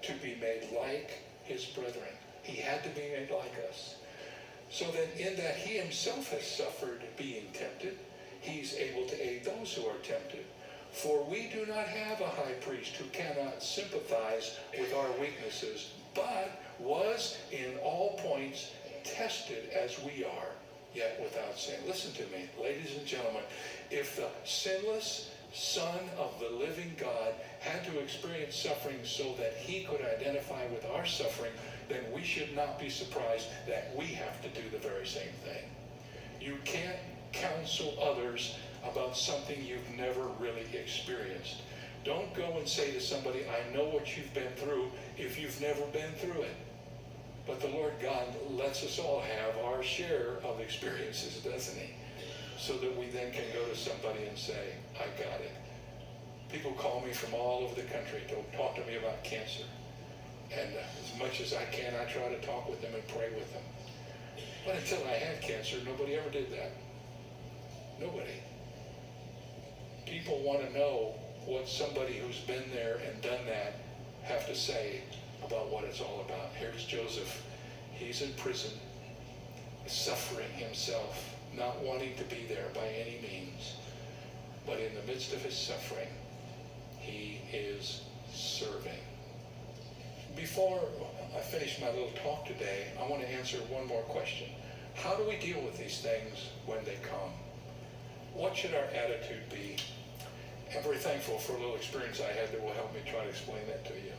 to be made like his brethren. He had to be made like us. So that in that he himself has suffered being tempted, he's able to aid those who are tempted. For we do not have a high priest who cannot sympathize with our weaknesses, but was in all points tested as we are, yet without sin. Listen to me, ladies and gentlemen. If the sinless Son of the living God had to experience suffering so that he could identify with our suffering, then we should not be surprised that we have to do the very same thing. You can't counsel others about something you've never really experienced. Don't go and say to somebody, I know what you've been through, if you've never been through it. But the Lord God lets us all have our share of experiences, doesn't he? So that we then can go to somebody and say, I got it. People call me from all over the country to talk to me about cancer. And as much as I can, I try to talk with them and pray with them. But until I had cancer, nobody ever did that. Nobody. People want to know what somebody who's been there and done that have to say about what it's all about. Here's Joseph. He's in prison, suffering himself, not wanting to be there by any means. But in the midst of his suffering, he is serving. Before I finish my little talk today, I want to answer one more question. How do we deal with these things when they come? What should our attitude be? I'm very thankful for a little experience I had that will help me try to explain that to you.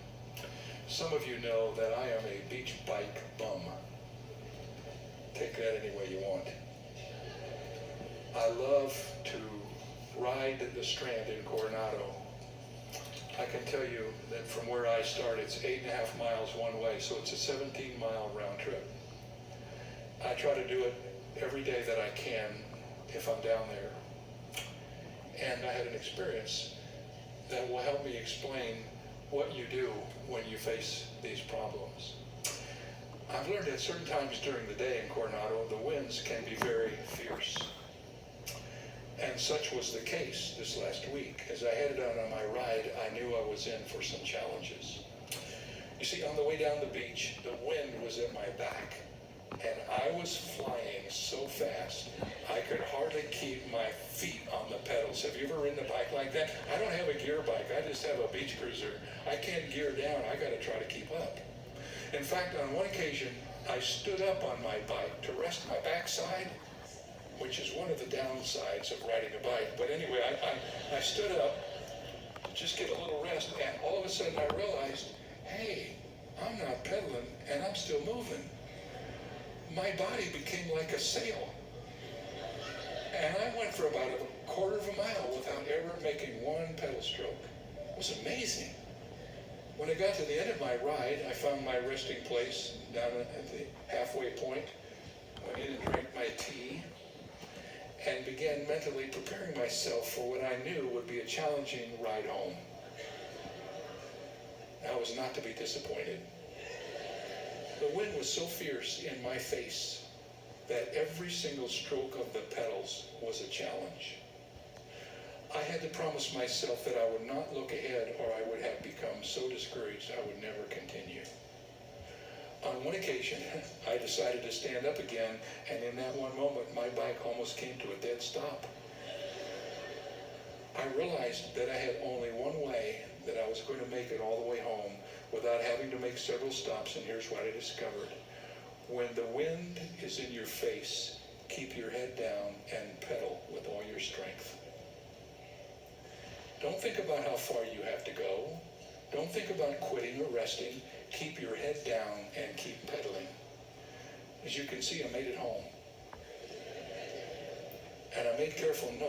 Some of you know that I am a beach bike bum. Take that any way you want. I love to ride the Strand in Coronado. I can tell you that from where I start, it's 8.5 miles one way, so it's a 17-mile round trip. I try to do it every day that I can if I'm down there. And I had an experience that will help me explain what you do when you face these problems. I've learned at certain times during the day in Coronado, the winds can be very fierce. And such was the case this last week. As I headed out on my ride, I knew I was in for some challenges. You see, on the way down the beach, the wind was at my back, and I was flying so fast, I could hardly keep my feet on the pedals. Have you ever ridden a bike like that? I don't have a gear bike. I just have a beach cruiser. I can't gear down. I got to try to keep up. In fact, on one occasion, I stood up on my bike to rest my backside, which is one of the downsides of riding a bike. But anyway, I stood up to just get a little rest, and all of a sudden I realized, hey, I'm not pedaling, and I'm still moving. My body became like a sail. And I went for about a quarter of a mile without ever making one pedal stroke. It was amazing. When I got to the end of my ride, I found my resting place down at the halfway point. I went in and drank my tea and began mentally preparing myself for what I knew would be a challenging ride home. I was not to be disappointed. The wind was so fierce in my face that every single stroke of the pedals was a challenge. I had to promise myself that I would not look ahead, or I would have become so discouraged I would never continue. On one occasion, I decided to stand up again, and in that one moment, my bike almost came to a dead stop. I realized that I had only one way that I was going to make it all the way home without having to make several stops, and here's what I discovered. When the wind is in your face, keep your head down and pedal with all your strength. Don't think about how far you have to go. Don't think about quitting or resting. Keep your head down and keep pedaling. As you can see, I made it home. And I made careful note